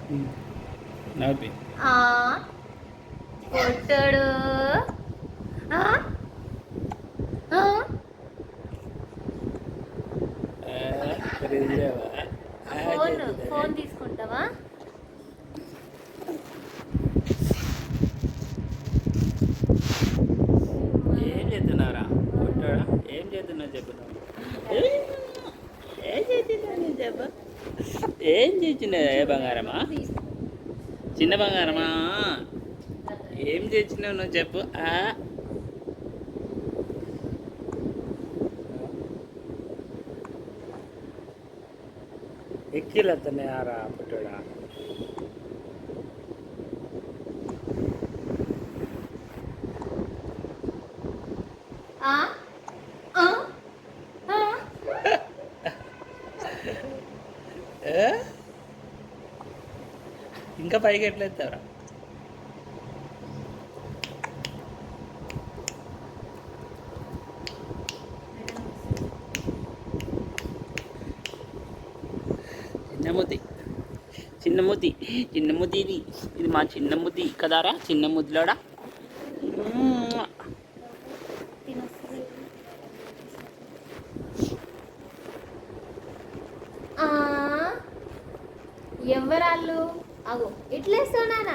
నవ్వి కొట్టాడు. ఫోన్ తీసుకుంటావా? ఏం చేస్తున్నావురా? కొట్టాడా? ఏం చేస్తున్నావు చెప్పుతావు? ఏం చేస్తున్నావు చెప్పు? ఏం చేసినా ఏ బంగారమా? చిన్న బంగారమా? ఏం చేసినావు నువ్వు చెప్పు? ఎక్కిలెత్తనారా పుట్టుడా? ఇంకా పైకి ఎట్లా ఎత్తారా? చిన్నముది చిన్నముది చిన్నముది ఇది మా చిన్నముది కదారా? చిన్న ముద్దులోడా? ఎవరాళ్ళు? అగో ఎట్లేస్తావు నాన్న?